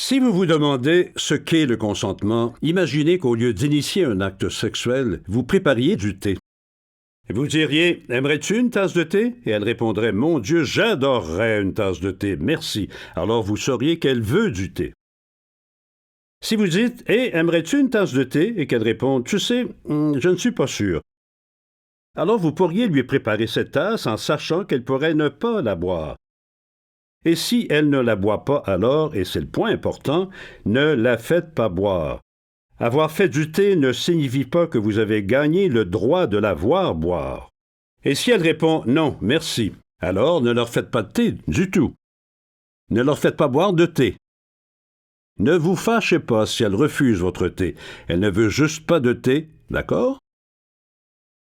Si vous vous demandez ce qu'est le consentement, imaginez qu'au lieu d'initier un acte sexuel, vous prépariez du thé. Vous diriez « Aimerais-tu une tasse de thé ?» Et elle répondrait « Mon Dieu, j'adorerais une tasse de thé, merci. » Alors vous sauriez qu'elle veut du thé. Si vous dites « Hé, aimerais-tu une tasse de thé ?» et qu'elle réponde « Tu sais, je ne suis pas sûr. » Alors vous pourriez lui préparer cette tasse en sachant qu'elle pourrait ne pas la boire. Et si elle ne la boit pas alors, et c'est le point important, ne la faites pas boire. Avoir fait du thé ne signifie pas que vous avez gagné le droit de la voir boire. Et si elle répond « Non, merci », alors ne leur faites pas de thé du tout. Ne leur faites pas boire de thé. Ne vous fâchez pas si elle refuse votre thé. Elle ne veut juste pas de thé, d'accord?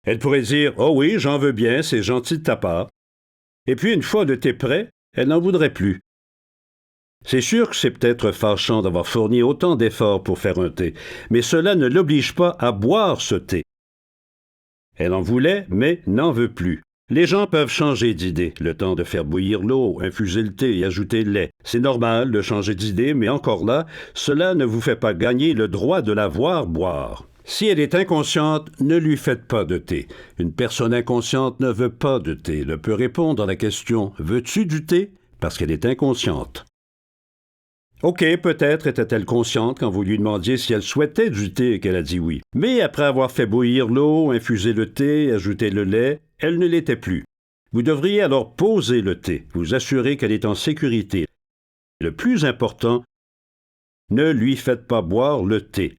Elle pourrait dire « Oh oui, j'en veux bien, c'est gentil de ta part. » Et puis une fois le thé prêt, elle n'en voudrait plus. C'est sûr que c'est peut-être fâchant d'avoir fourni autant d'efforts pour faire un thé, mais cela ne l'oblige pas à boire ce thé. Elle en voulait, mais n'en veut plus. Les gens peuvent changer d'idée, le temps de faire bouillir l'eau, infuser le thé et ajouter le lait. C'est normal de changer d'idée, mais encore là, cela ne vous fait pas gagner le droit de la voir boire. Si elle est inconsciente, ne lui faites pas de thé. Une personne inconsciente ne veut pas de thé. Elle peut répondre à la question « Veux-tu du thé ?» parce qu'elle est inconsciente. OK, peut-être était-elle consciente quand vous lui demandiez si elle souhaitait du thé et qu'elle a dit oui. Mais après avoir fait bouillir l'eau, infusé le thé, ajouté le lait, elle ne l'était plus. Vous devriez alors poser le thé, vous assurer qu'elle est en sécurité. Le plus important, ne lui faites pas boire le thé.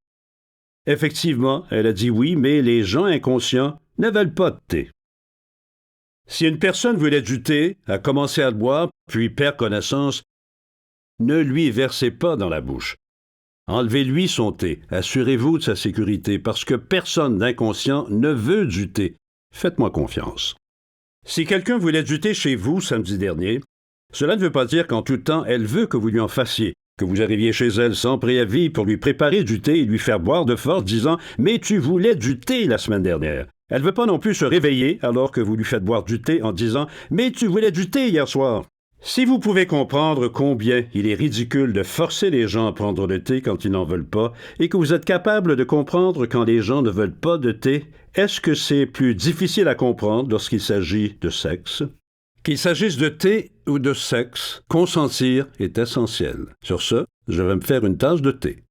Effectivement, elle a dit oui, mais les gens inconscients ne veulent pas de thé. Si une personne voulait du thé, a commencé à le boire, puis perd connaissance, ne lui versez pas dans la bouche. Enlevez-lui son thé. Assurez-vous de sa sécurité parce que personne d'inconscient ne veut du thé. Faites-moi confiance. Si quelqu'un voulait du thé chez vous samedi dernier, cela ne veut pas dire qu'en tout temps, elle veut que vous lui en fassiez, que vous arriviez chez elle sans préavis pour lui préparer du thé et lui faire boire de force disant « Mais tu voulais du thé la semaine dernière ». Elle ne veut pas non plus se réveiller alors que vous lui faites boire du thé en disant « Mais tu voulais du thé hier soir ». Si vous pouvez comprendre combien il est ridicule de forcer les gens à prendre le thé quand ils n'en veulent pas, et que vous êtes capable de comprendre quand les gens ne veulent pas de thé, est-ce que c'est plus difficile à comprendre lorsqu'il s'agit de sexe? Qu'il s'agisse de thé ou de sexe, consentir est essentiel. Sur ce, je vais me faire une tasse de thé.